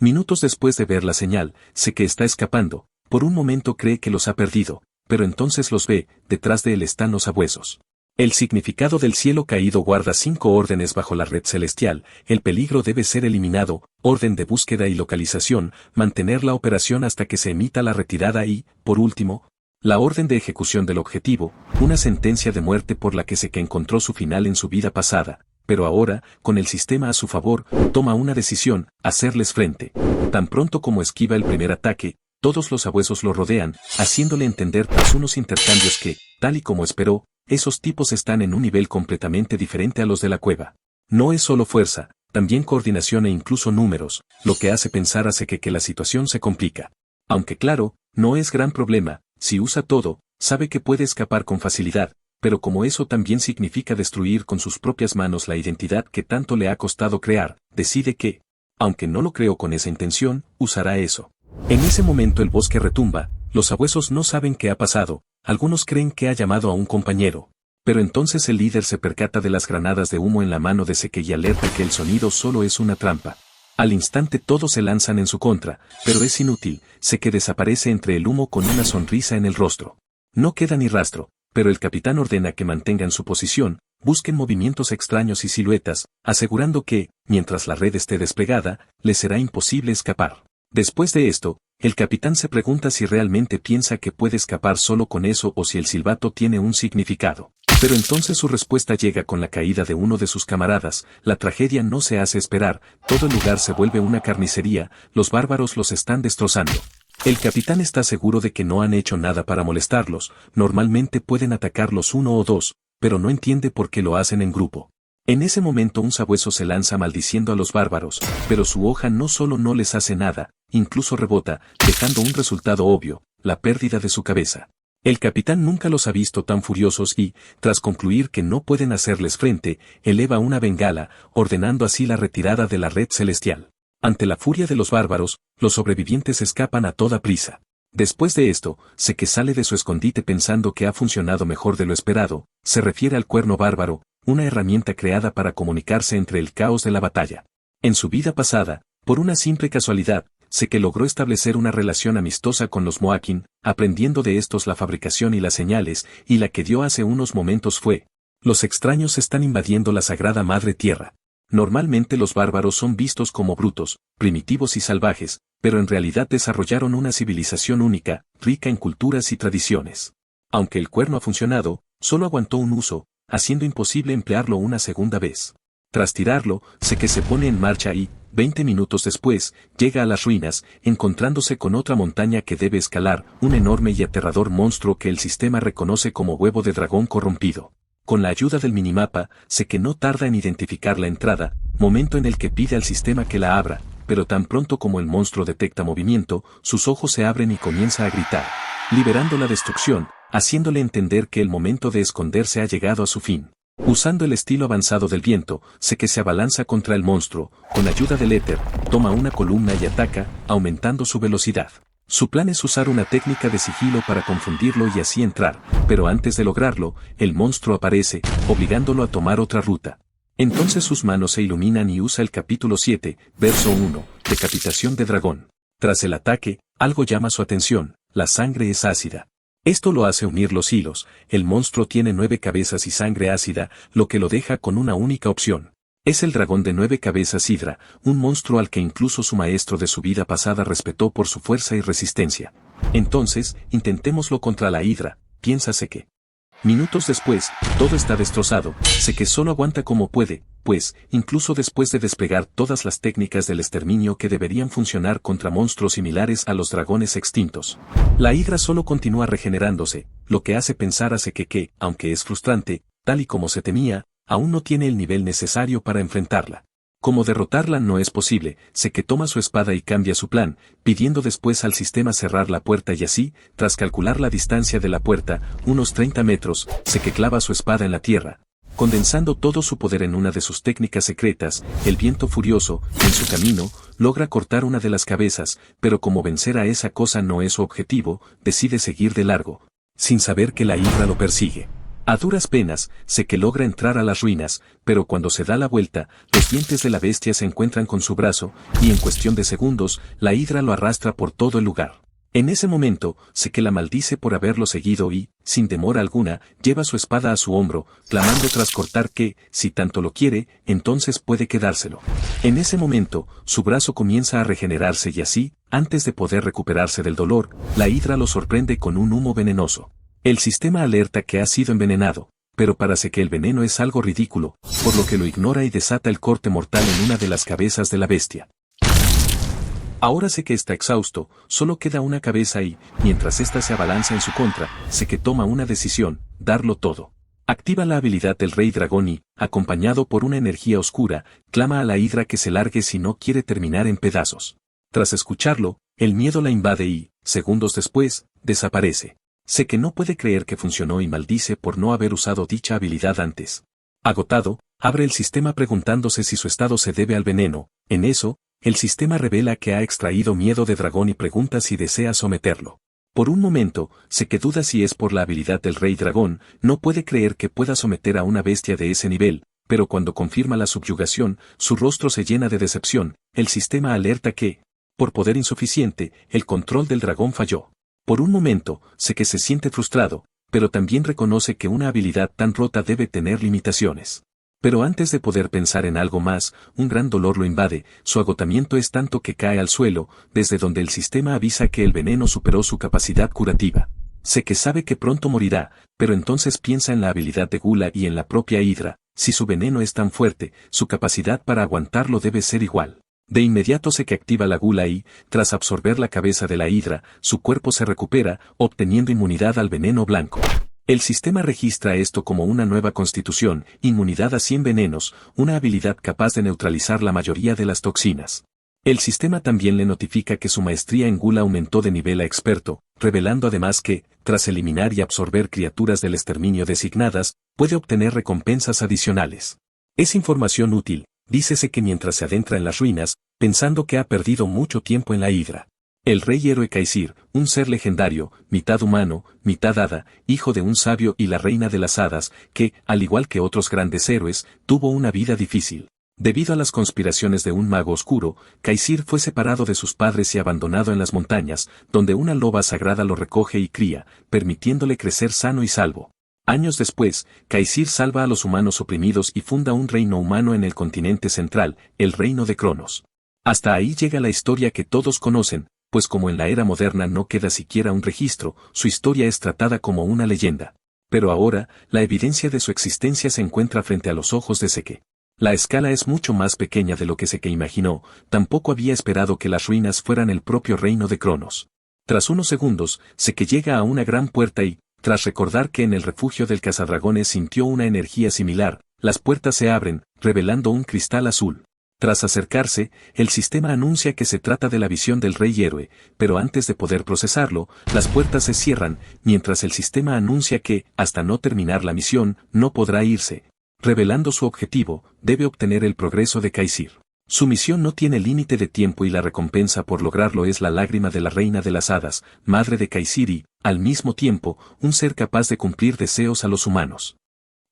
Minutos después de ver la señal, sé que está escapando, por un momento cree que los ha perdido, pero entonces los ve, detrás de él están los sabuesos. El significado del cielo caído guarda 5 órdenes bajo la red celestial: el peligro debe ser eliminado, orden de búsqueda y localización, mantener la operación hasta que se emita la retirada y, por último, la orden de ejecución del objetivo, una sentencia de muerte por la que sé que encontró su final en su vida pasada, pero ahora, con el sistema a su favor, toma una decisión: hacerles frente. Tan pronto como esquiva el primer ataque, todos los sabuesos lo rodean, haciéndole entender tras unos intercambios que, tal y como esperó, esos tipos están en un nivel completamente diferente a los de la cueva. No es solo fuerza, también coordinación e incluso números, lo que hace pensar a Seke que la situación se complica. Aunque claro, no es gran problema, si usa todo, sabe que puede escapar con facilidad, pero como eso también significa destruir con sus propias manos la identidad que tanto le ha costado crear, decide que, aunque no lo creó con esa intención, usará eso. En ese momento el bosque retumba, los sabuesos no saben qué ha pasado, algunos creen que ha llamado a un compañero. Pero entonces el líder se percata de las granadas de humo en la mano de Seke y alerta que el sonido solo es una trampa. Al instante todos se lanzan en su contra, pero es inútil, Seke desaparece entre el humo con una sonrisa en el rostro. No queda ni rastro, pero el capitán ordena que mantengan su posición, busquen movimientos extraños y siluetas, asegurando que, mientras la red esté desplegada, les será imposible escapar. Después de esto, el capitán se pregunta si realmente piensa que puede escapar solo con eso o si el silbato tiene un significado. Pero entonces su respuesta llega con la caída de uno de sus camaradas: la tragedia no se hace esperar, todo el lugar se vuelve una carnicería, los bárbaros los están destrozando. El capitán está seguro de que no han hecho nada para molestarlos, normalmente pueden atacarlos uno o dos, pero no entiende por qué lo hacen en grupo. En ese momento un sabueso se lanza maldiciendo a los bárbaros, pero su hoja no solo no les hace nada, incluso rebota, dejando un resultado obvio: la pérdida de su cabeza. El capitán nunca los ha visto tan furiosos y, tras concluir que no pueden hacerles frente, eleva una bengala, ordenando así la retirada de la red celestial. Ante la furia de los bárbaros, los sobrevivientes escapan a toda prisa. Después de esto, Seke sale de su escondite pensando que ha funcionado mejor de lo esperado. Se refiere al cuerno bárbaro, una herramienta creada para comunicarse entre el caos de la batalla. En su vida pasada, por una simple casualidad, Seke logró establecer una relación amistosa con los Moakin, aprendiendo de estos la fabricación y las señales, y la que dio hace unos momentos fue: los extraños están invadiendo la sagrada madre tierra. Normalmente los bárbaros son vistos como brutos, primitivos y salvajes, pero en realidad desarrollaron una civilización única, rica en culturas y tradiciones. Aunque el cuerno ha funcionado, solo aguantó un uso, haciendo imposible emplearlo una segunda vez. Tras tirarlo, Seke se pone en marcha y, 20 minutos después, llega a las ruinas, encontrándose con otra montaña que debe escalar, un enorme y aterrador monstruo que el sistema reconoce como huevo de dragón corrompido. Con la ayuda del minimapa, Seke no tarda en identificar la entrada, momento en el que pide al sistema que la abra, pero tan pronto como el monstruo detecta movimiento, sus ojos se abren y comienza a gritar, liberando la destrucción, haciéndole entender que el momento de esconderse ha llegado a su fin. Usando el estilo avanzado del viento, Seke se abalanza contra el monstruo, con ayuda del éter, toma una columna y ataca, aumentando su velocidad. Su plan es usar una técnica de sigilo para confundirlo y así entrar, pero antes de lograrlo, el monstruo aparece, obligándolo a tomar otra ruta. Entonces sus manos se iluminan y usa el capítulo 7, verso 1, decapitación de dragón. Tras el ataque, algo llama su atención: la sangre es ácida. Esto lo hace unir los hilos: el monstruo tiene 9 cabezas y sangre ácida, lo que lo deja con una única opción. Es el dragón de 9 cabezas Hidra, un monstruo al que incluso su maestro de su vida pasada respetó por su fuerza y resistencia. Entonces, intentémoslo contra la Hidra, piensa Seke. Minutos después, todo está destrozado. Seke solo aguanta como puede, pues, incluso después de desplegar todas las técnicas del exterminio que deberían funcionar contra monstruos similares a los dragones extintos, la Hidra solo continúa regenerándose, lo que hace pensar a Seke que, aunque es frustrante, tal y como se temía, aún no tiene el nivel necesario para enfrentarla. Como derrotarla no es posible, Seke toma su espada y cambia su plan, pidiendo después al sistema cerrar la puerta y así, tras calcular la distancia de la puerta, unos 30 metros, Seke clava su espada en la tierra. Condensando todo su poder en una de sus técnicas secretas, el viento furioso, en su camino, logra cortar una de las cabezas, pero como vencer a esa cosa no es su objetivo, decide seguir de largo, sin saber que la Hidra lo persigue. A duras penas, sé que logra entrar a las ruinas, pero cuando se da la vuelta, los dientes de la bestia se encuentran con su brazo, y en cuestión de segundos, la hidra lo arrastra por todo el lugar. En ese momento, sé que la maldice por haberlo seguido y, sin demora alguna, lleva su espada a su hombro, clamando tras cortar que, si tanto lo quiere, entonces puede quedárselo. En ese momento, su brazo comienza a regenerarse y así, antes de poder recuperarse del dolor, la hidra lo sorprende con un humo venenoso. El sistema alerta que ha sido envenenado, pero parece que el veneno es algo ridículo, por lo que lo ignora y desata el corte mortal en una de las cabezas de la bestia. Ahora sé que está exhausto, solo queda una cabeza y, mientras ésta se abalanza en su contra, sé que toma una decisión, darlo todo. Activa la habilidad del Rey Dragón y, acompañado por una energía oscura, clama a la hidra que se largue si no quiere terminar en pedazos. Tras escucharlo, el miedo la invade y, segundos después, desaparece. Sé que no puede creer que funcionó y maldice por no haber usado dicha habilidad antes. Agotado, abre el sistema preguntándose si su estado se debe al veneno. En eso, el sistema revela que ha extraído miedo de dragón y pregunta si desea someterlo. Por un momento, sé que duda si es por la habilidad del Rey Dragón, no puede creer que pueda someter a una bestia de ese nivel, pero cuando confirma la subyugación, su rostro se llena de decepción, el sistema alerta que, por poder insuficiente, el control del dragón falló. Por un momento, sé que se siente frustrado, pero también reconoce que una habilidad tan rota debe tener limitaciones. Pero antes de poder pensar en algo más, un gran dolor lo invade, su agotamiento es tanto que cae al suelo, desde donde el sistema avisa que el veneno superó su capacidad curativa. Sé que sabe que pronto morirá, pero entonces piensa en la habilidad de Gula y en la propia hidra, si su veneno es tan fuerte, su capacidad para aguantarlo debe ser igual. De inmediato sé que activa la Gula y, tras absorber la cabeza de la hidra, su cuerpo se recupera, obteniendo inmunidad al veneno blanco. El sistema registra esto como una nueva constitución, inmunidad a 100 venenos, una habilidad capaz de neutralizar la mayoría de las toxinas. El sistema también le notifica que su maestría en Gula aumentó de nivel a experto, revelando además que, tras eliminar y absorber criaturas del exterminio designadas, puede obtener recompensas adicionales. Es información útil, dícese que mientras se adentra en las ruinas, pensando que ha perdido mucho tiempo en la hidra. El rey héroe Kaisir, un ser legendario, mitad humano, mitad hada, hijo de un sabio y la reina de las hadas, que, al igual que otros grandes héroes, tuvo una vida difícil. Debido a las conspiraciones de un mago oscuro, Kaisir fue separado de sus padres y abandonado en las montañas, donde una loba sagrada lo recoge y cría, permitiéndole crecer sano y salvo. Años después, Kaisir salva a los humanos oprimidos y funda un reino humano en el continente central, el reino de Cronos. Hasta ahí llega la historia que todos conocen, pues como en la era moderna no queda siquiera un registro, su historia es tratada como una leyenda. Pero ahora, la evidencia de su existencia se encuentra frente a los ojos de Seke. La escala es mucho más pequeña de lo que Seke imaginó, tampoco había esperado que las ruinas fueran el propio reino de Cronos. Tras unos segundos, Seke llega a una gran puerta y, tras recordar que en el refugio del cazadragones sintió una energía similar, las puertas se abren, revelando un cristal azul. Tras acercarse, el sistema anuncia que se trata de la visión del rey héroe, pero antes de poder procesarlo, las puertas se cierran, mientras el sistema anuncia que, hasta no terminar la misión, no podrá irse. Revelando su objetivo, debe obtener el progreso de Kaisir. Su misión no tiene límite de tiempo y la recompensa por lograrlo es la lágrima de la reina de las hadas, madre de Kaisir y, al mismo tiempo, un ser capaz de cumplir deseos a los humanos.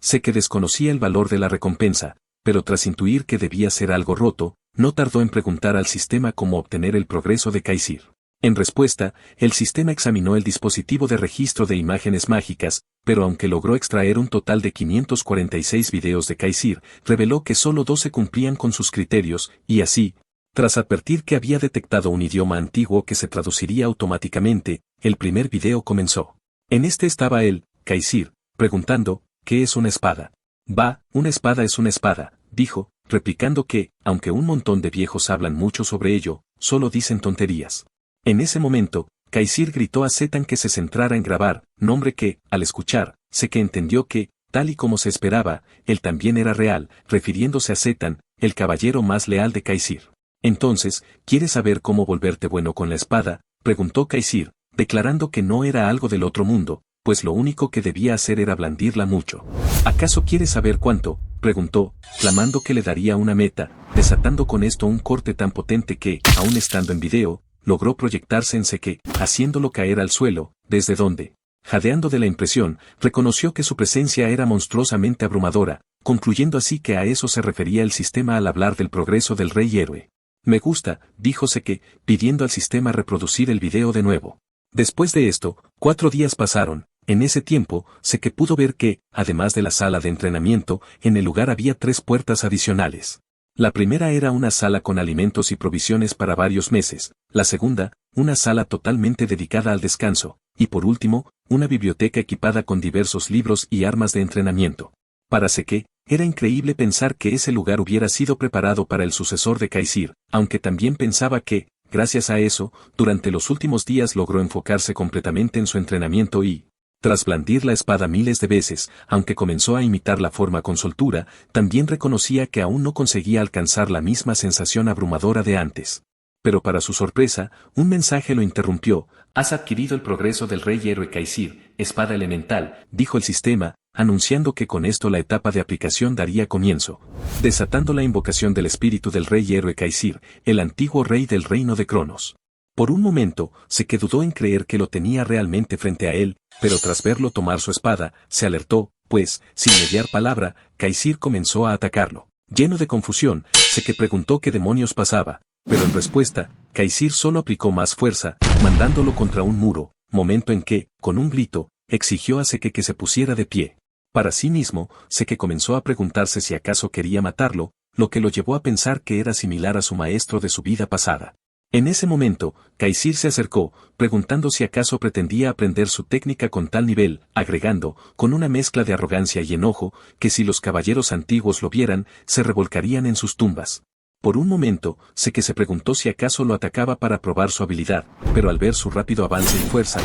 Sé que desconocía el valor de la recompensa, pero tras intuir que debía ser algo roto, no tardó en preguntar al sistema cómo obtener el progreso de Kaisir. En respuesta, el sistema examinó el dispositivo de registro de imágenes mágicas, pero aunque logró extraer un total de 546 videos de Kaisir, reveló que solo 12 cumplían con sus criterios, y así, tras advertir que había detectado un idioma antiguo que se traduciría automáticamente, el primer video comenzó. En este estaba él, Kaisir, preguntando, ¿qué es una espada? Una espada es una espada, dijo, replicando que, aunque un montón de viejos hablan mucho sobre ello, solo dicen tonterías. En ese momento, Kaisir gritó a Zetan que se centrara en grabar, nombre que, al escuchar, Seke entendió que, tal y como se esperaba, él también era real, refiriéndose a Zetan, el caballero más leal de Kaisir. Entonces, ¿quieres saber cómo volverte bueno con la espada?, preguntó Kaisir, declarando que no era algo del otro mundo, pues lo único que debía hacer era blandirla mucho. ¿Acaso quieres saber cuánto?, preguntó, clamando que le daría una meta, desatando con esto un corte tan potente que, aún estando en video, logró proyectarse en Seke, haciéndolo caer al suelo, desde donde, Jadeando de la impresión, reconoció que su presencia era monstruosamente abrumadora, concluyendo así que a eso se refería el sistema al hablar del progreso del rey héroe. Me gusta, dijo Seke, pidiendo al sistema reproducir el video de nuevo. Después de esto, 4 días pasaron. En ese tiempo, Seke pudo ver que, además de la sala de entrenamiento, en el lugar había 3 puertas adicionales. La primera era una sala con alimentos y provisiones para varios meses, la segunda, una sala totalmente dedicada al descanso, y por último, una biblioteca equipada con diversos libros y armas de entrenamiento. Para Seke, era increíble pensar que ese lugar hubiera sido preparado para el sucesor de Kaisir, aunque también pensaba que, gracias a eso, durante los últimos días logró enfocarse completamente en su entrenamiento y, tras blandir la espada miles de veces, aunque comenzó a imitar la forma con soltura, también reconocía que aún no conseguía alcanzar la misma sensación abrumadora de antes. Pero para su sorpresa, un mensaje lo interrumpió. Has adquirido el progreso del rey héroe Kaisir, espada elemental, dijo el sistema, anunciando que con esto la etapa de aplicación daría comienzo, desatando la invocación del espíritu del rey héroe Kaisir, el antiguo rey del reino de Cronos. Por un momento, Seke dudó en creer que lo tenía realmente frente a él, pero tras verlo tomar su espada, se alertó, pues, sin mediar palabra, Kaisir comenzó a atacarlo. Lleno de confusión, Seke preguntó qué demonios pasaba, pero en respuesta, Kaisir solo aplicó más fuerza, mandándolo contra un muro, momento en que, con un grito, exigió a Seke que se pusiera de pie. Para sí mismo, Seke comenzó a preguntarse si acaso quería matarlo, lo que lo llevó a pensar que era similar a su maestro de su vida pasada. En ese momento, Kaisir se acercó, preguntando si acaso pretendía aprender su técnica con tal nivel, agregando, con una mezcla de arrogancia y enojo, que si los caballeros antiguos lo vieran, se revolcarían en sus tumbas. Por un momento, Seke se preguntó si acaso lo atacaba para probar su habilidad, pero al ver su rápido avance y fuerza,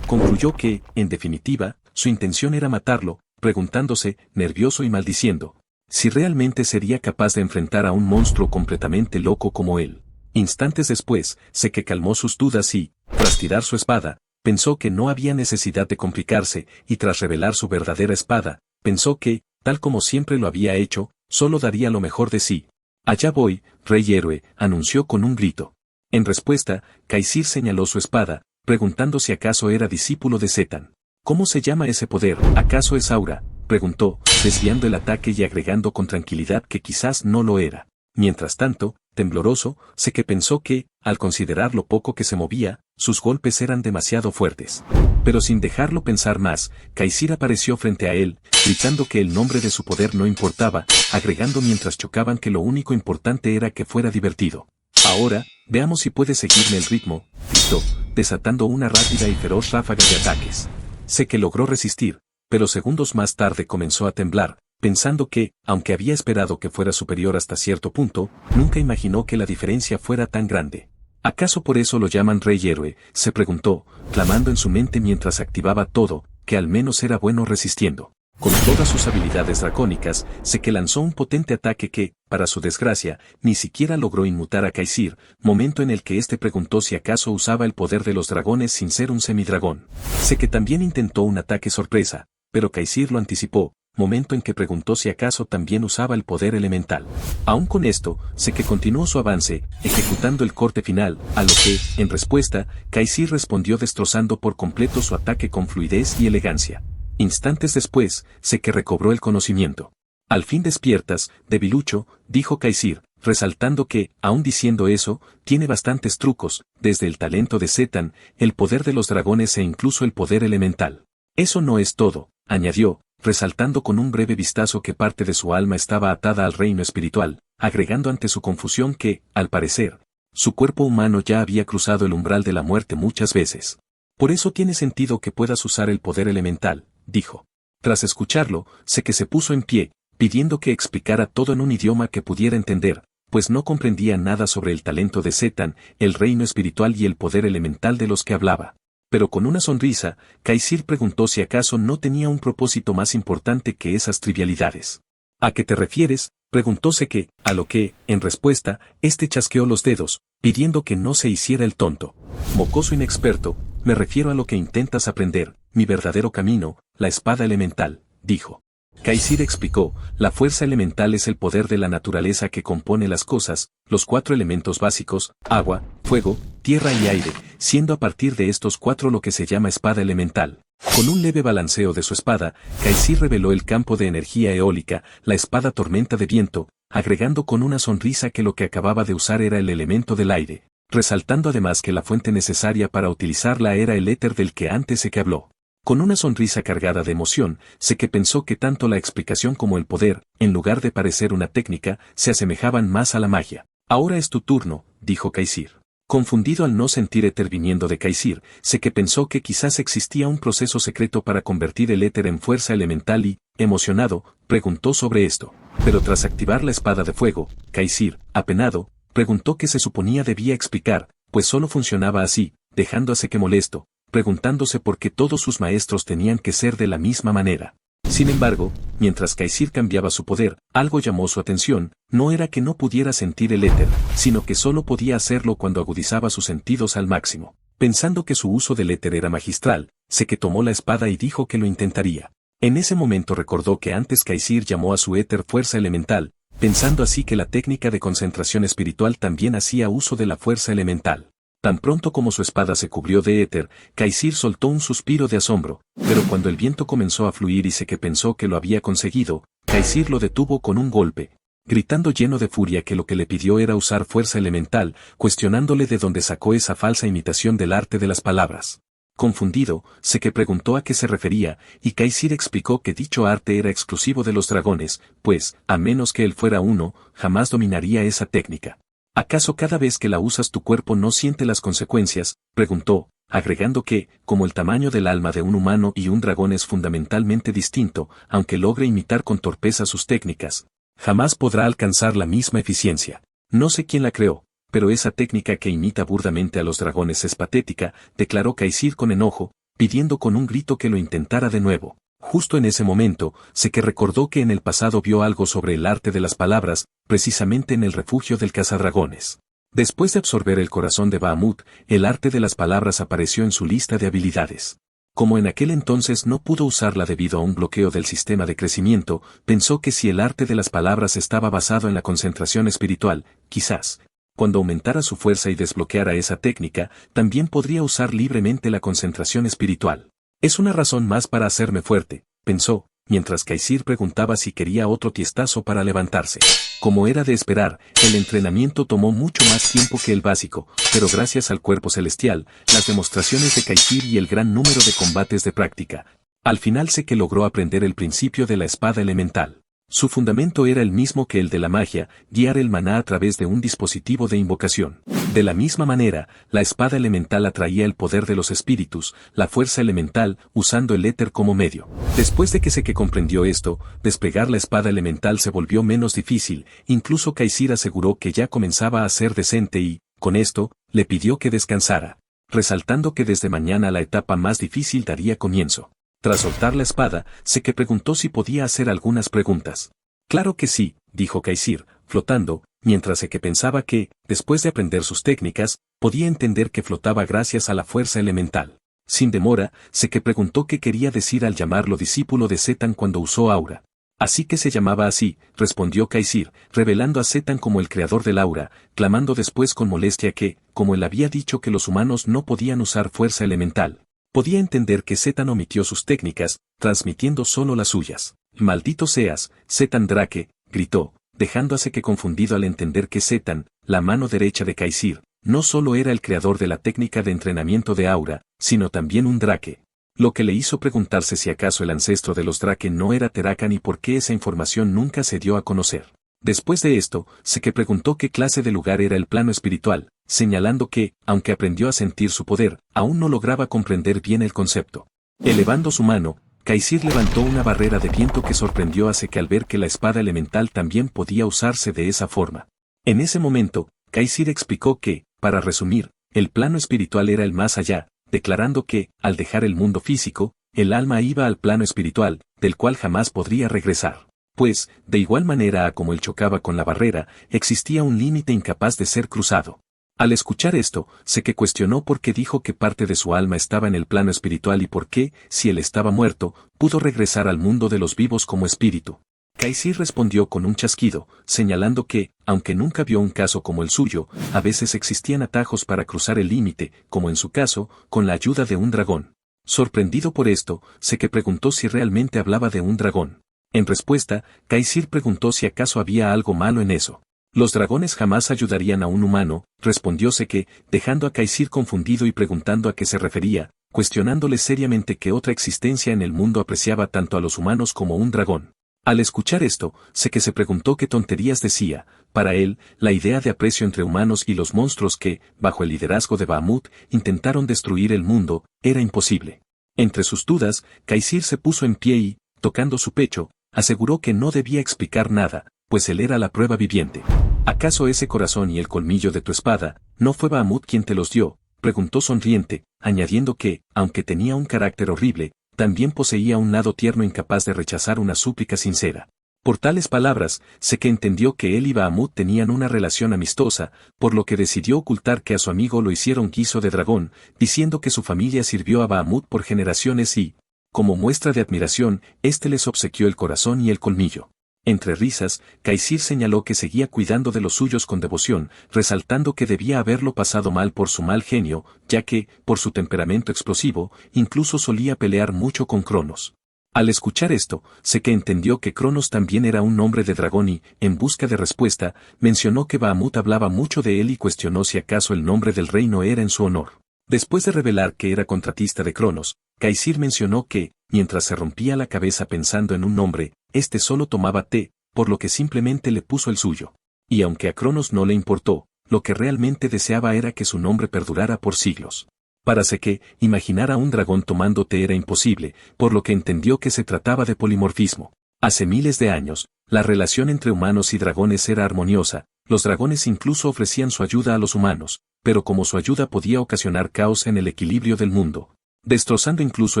concluyó que, en definitiva, su intención era matarlo, preguntándose, nervioso y maldiciendo, si realmente sería capaz de enfrentar a un monstruo completamente loco como él. Instantes después, Seke calmó sus dudas y, tras tirar su espada, pensó que no había necesidad de complicarse, y tras revelar su verdadera espada, pensó que, tal como siempre lo había hecho, solo daría lo mejor de sí. Allá voy, rey héroe, anunció con un grito. En respuesta, Kaisir señaló su espada, preguntando si acaso era discípulo de Zetan. ¿Cómo se llama ese poder? ¿Acaso es aura? Preguntó, desviando el ataque y agregando con tranquilidad que quizás no lo era. Mientras tanto, tembloroso, Seke pensó que, al considerar lo poco que se movía, sus golpes eran demasiado fuertes. Pero sin dejarlo pensar más, Kaisir apareció frente a él, gritando que el nombre de su poder no importaba, agregando mientras chocaban que lo único importante era que fuera divertido. Ahora, veamos si puede seguirme el ritmo, gritó, desatando una rápida y feroz ráfaga de ataques. Seke logró resistir, pero segundos más tarde comenzó a temblar, pensando que, aunque había esperado que fuera superior hasta cierto punto, nunca imaginó que la diferencia fuera tan grande. ¿Acaso por eso lo llaman rey héroe?, se preguntó, clamando en su mente mientras activaba todo, que al menos era bueno resistiendo. Con todas sus habilidades dracónicas, Seke lanzó un potente ataque que, para su desgracia, ni siquiera logró inmutar a Kaisir, momento en el que éste preguntó si acaso usaba el poder de los dragones sin ser un semidragón. Seke también intentó un ataque sorpresa, pero Kaisir lo anticipó, momento en que preguntó si acaso también usaba el poder elemental. Aún con esto, Seke continuó su avance, ejecutando el corte final, a lo que, en respuesta, Kaisir respondió destrozando por completo su ataque con fluidez y elegancia. Instantes después, Seke recobró el conocimiento. Al fin despiertas, debilucho, dijo Kaisir, resaltando que, aun diciendo eso, tiene bastantes trucos, desde el talento de Zetan, el poder de los dragones e incluso el poder elemental. Eso no es todo, añadió, resaltando con un breve vistazo que parte de su alma estaba atada al reino espiritual, agregando ante su confusión que, al parecer, su cuerpo humano ya había cruzado el umbral de la muerte muchas veces. Por eso tiene sentido que puedas usar el poder elemental, dijo. Tras escucharlo, Seke se puso en pie, pidiendo que explicara todo en un idioma que pudiera entender, pues no comprendía nada sobre el talento de Zetan, el reino espiritual y el poder elemental de los que hablaba. Pero con una sonrisa, Kaisir preguntó si acaso no tenía un propósito más importante que esas trivialidades. ¿A qué te refieres?, preguntó Seke, a lo que, en respuesta, este chasqueó los dedos, pidiendo que no se hiciera el tonto. Mocoso inexperto, me refiero a lo que intentas aprender, mi verdadero camino, la espada elemental, dijo. Kaisir explicó, la fuerza elemental es el poder de la naturaleza que compone las cosas, los 4 elementos básicos, agua, fuego, tierra y aire, siendo a partir de estos 4 lo que se llama espada elemental. Con un leve balanceo de su espada, Kaysir reveló el campo de energía eólica, la espada tormenta de viento, agregando con una sonrisa que lo que acababa de usar era el elemento del aire, resaltando además que la fuente necesaria para utilizarla era el éter del que antes se que habló. Con una sonrisa cargada de emoción, sé que pensó que tanto la explicación como el poder, en lugar de parecer una técnica, se asemejaban más a la magia. Ahora es tu turno, dijo Kaysir. Confundido al no sentir éter viniendo de Kaysir, sé que pensó que quizás existía un proceso secreto para convertir el éter en fuerza elemental y, emocionado, preguntó sobre esto. Pero tras activar la espada de fuego, Kaysir, apenado, preguntó qué se suponía debía explicar, pues solo funcionaba así, dejando a Seke molesto, preguntándose por qué todos sus maestros tenían que ser de la misma manera. Sin embargo, mientras Kaysir cambiaba su poder, algo llamó su atención, no era que no pudiera sentir el éter, sino que solo podía hacerlo cuando agudizaba sus sentidos al máximo. Pensando que su uso del éter era magistral, Seke tomó la espada y dijo que lo intentaría. En ese momento recordó que antes Kaysir llamó a su éter fuerza elemental, pensando así que la técnica de concentración espiritual también hacía uso de la fuerza elemental. Tan pronto como su espada se cubrió de éter, Kaysir soltó un suspiro de asombro, pero cuando el viento comenzó a fluir y Seke pensó que lo había conseguido, Kaysir lo detuvo con un golpe, gritando lleno de furia que lo que le pidió era usar fuerza elemental, cuestionándole de dónde sacó esa falsa imitación del arte de las palabras. Confundido, Seke preguntó a qué se refería, y Kaysir explicó que dicho arte era exclusivo de los dragones, pues, a menos que él fuera uno, jamás dominaría esa técnica. ¿Acaso cada vez que la usas tu cuerpo no siente las consecuencias?, preguntó, agregando que, como el tamaño del alma de un humano y un dragón es fundamentalmente distinto, aunque logre imitar con torpeza sus técnicas, jamás podrá alcanzar la misma eficiencia. No sé quién la creó, pero esa técnica que imita burdamente a los dragones es patética, declaró Kaysir con enojo, pidiendo con un grito que lo intentara de nuevo. Justo en ese momento, Seke recordó que en el pasado vio algo sobre el arte de las palabras, precisamente en el refugio del cazadragones. Después de absorber el corazón de Bahamut, el arte de las palabras apareció en su lista de habilidades. Como en aquel entonces no pudo usarla debido a un bloqueo del sistema de crecimiento, pensó que si el arte de las palabras estaba basado en la concentración espiritual, quizás, cuando aumentara su fuerza y desbloqueara esa técnica, también podría usar libremente la concentración espiritual. Es una razón más para hacerme fuerte, pensó, mientras Kaysir preguntaba si quería otro tiestazo para levantarse. Como era de esperar, el entrenamiento tomó mucho más tiempo que el básico, pero gracias al cuerpo celestial, las demostraciones de Kaysir y el gran número de combates de práctica, al final Seke logró aprender el principio de la espada elemental. Su fundamento era el mismo que el de la magia, guiar el maná a través de un dispositivo de invocación. De la misma manera, la espada elemental atraía el poder de los espíritus, la fuerza elemental, usando el éter como medio. Después de que Seke comprendió esto, despegar la espada elemental se volvió menos difícil, incluso Kaysir aseguró que ya comenzaba a ser decente y, con esto, le pidió que descansara, resaltando que desde mañana la etapa más difícil daría comienzo. Tras soltar la espada, Seke preguntó si podía hacer algunas preguntas. Claro que sí, dijo Kaysir, flotando, mientras Seke pensaba que, después de aprender sus técnicas, podía entender que flotaba gracias a la fuerza elemental. Sin demora, Seke preguntó qué quería decir al llamarlo discípulo de Zetan cuando usó aura. Así que se llamaba así, respondió Kaysir, revelando a Zetan como el creador del aura, clamando después con molestia que, como él había dicho que los humanos no podían usar fuerza elemental, podía entender que Zetan omitió sus técnicas, transmitiendo solo las suyas. «Maldito seas, Zetan Drake», gritó, dejando a Seke confundido al entender que Zetan, la mano derecha de Kaysir, no solo era el creador de la técnica de entrenamiento de aura, sino también un drake. Lo que le hizo preguntarse si acaso el ancestro de los drake no era Terakan y por qué esa información nunca se dio a conocer. Después de esto, Seke preguntó qué clase de lugar era el plano espiritual, señalando que, aunque aprendió a sentir su poder, aún no lograba comprender bien el concepto. Elevando su mano, Kaysir levantó una barrera de viento que sorprendió a Seke al ver que la espada elemental también podía usarse de esa forma. En ese momento, Kaysir explicó que, para resumir, el plano espiritual era el más allá, declarando que, al dejar el mundo físico, el alma iba al plano espiritual, del cual jamás podría regresar. Pues, de igual manera a como él chocaba con la barrera, existía un límite incapaz de ser cruzado. Al escuchar esto, Seke cuestionó por qué dijo que parte de su alma estaba en el plano espiritual y por qué, si él estaba muerto, pudo regresar al mundo de los vivos como espíritu. Kaysir respondió con un chasquido, señalando que, aunque nunca vio un caso como el suyo, a veces existían atajos para cruzar el límite, como en su caso, con la ayuda de un dragón. Sorprendido por esto, Seke preguntó si realmente hablaba de un dragón. En respuesta, Kaysir preguntó si acaso había algo malo en eso. Los dragones jamás ayudarían a un humano, respondió Seke, dejando a Kaysir confundido y preguntando a qué se refería, cuestionándole seriamente qué otra existencia en el mundo apreciaba tanto a los humanos como un dragón. Al escuchar esto, Seke se preguntó qué tonterías decía. Para él, la idea de aprecio entre humanos y los monstruos que, bajo el liderazgo de Bahamut, intentaron destruir el mundo, era imposible. Entre sus dudas, Kaysir se puso en pie y, tocando su pecho, aseguró que no debía explicar nada, pues él era la prueba viviente. ¿Acaso ese corazón y el colmillo de tu espada, no fue Bahamut quien te los dio? Preguntó sonriente, añadiendo que, aunque tenía un carácter horrible, también poseía un lado tierno incapaz de rechazar una súplica sincera. Por tales palabras, Seke entendió que él y Bahamut tenían una relación amistosa, por lo que decidió ocultar que a su amigo lo hicieron guiso de dragón, diciendo que su familia sirvió a Bahamut por generaciones y, como muestra de admiración, éste les obsequió el corazón y el colmillo. Entre risas, Kaysir señaló que seguía cuidando de los suyos con devoción, resaltando que debía haberlo pasado mal por su mal genio, ya que, por su temperamento explosivo, incluso solía pelear mucho con Cronos. Al escuchar esto, Seke entendió que Cronos también era un nombre de dragón y, en busca de respuesta, mencionó que Bahamut hablaba mucho de él y cuestionó si acaso el nombre del reino era en su honor. Después de revelar que era contratista de Cronos, Kaysir mencionó que, mientras se rompía la cabeza pensando en un nombre, este solo tomaba té, por lo que simplemente le puso el suyo. Y aunque a Cronos no le importó, lo que realmente deseaba era que su nombre perdurara por siglos. Para Seke, imaginar a un dragón tomando té era imposible, por lo que entendió que se trataba de polimorfismo. Hace miles de años, la relación entre humanos y dragones era armoniosa, los dragones incluso ofrecían su ayuda a los humanos, pero como su ayuda podía ocasionar caos en el equilibrio del mundo, destrozando incluso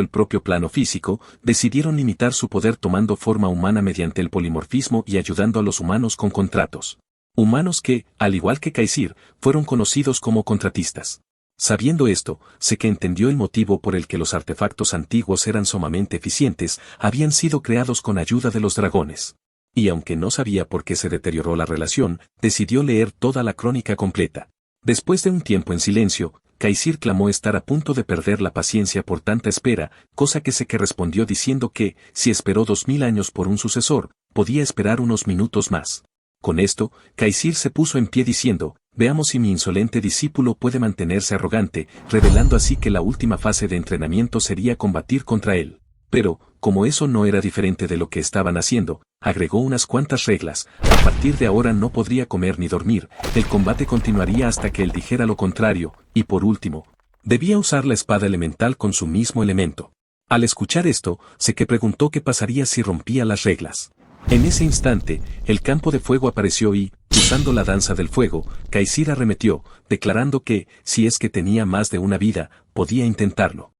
el propio plano físico, decidieron limitar su poder tomando forma humana mediante el polimorfismo y ayudando a los humanos con contratos. Humanos que, al igual que Kaysir, fueron conocidos como contratistas. Sabiendo esto, Seke entendió el motivo por el que los artefactos antiguos eran sumamente eficientes, habían sido creados con ayuda de los dragones. Y aunque no sabía por qué se deterioró la relación, decidió leer toda la crónica completa. Después de un tiempo en silencio, Kaysir clamó estar a punto de perder la paciencia por tanta espera, cosa que Seke respondió diciendo que, si esperó 2000 años por un sucesor, podía esperar unos minutos más. Con esto, Kaysir se puso en pie diciendo, veamos si mi insolente discípulo puede mantenerse arrogante, revelando así que la última fase de entrenamiento sería combatir contra él. Pero, como eso no era diferente de lo que estaban haciendo, agregó unas cuantas reglas: a partir de ahora no podría comer ni dormir, el combate continuaría hasta que él dijera lo contrario, y por último, debía usar la espada elemental con su mismo elemento. Al escuchar esto, Seke preguntó qué pasaría si rompía las reglas. En ese instante, el campo de fuego apareció y, usando la danza del fuego, Kaysir arremetió, declarando que, si es que tenía más de una vida, podía intentarlo.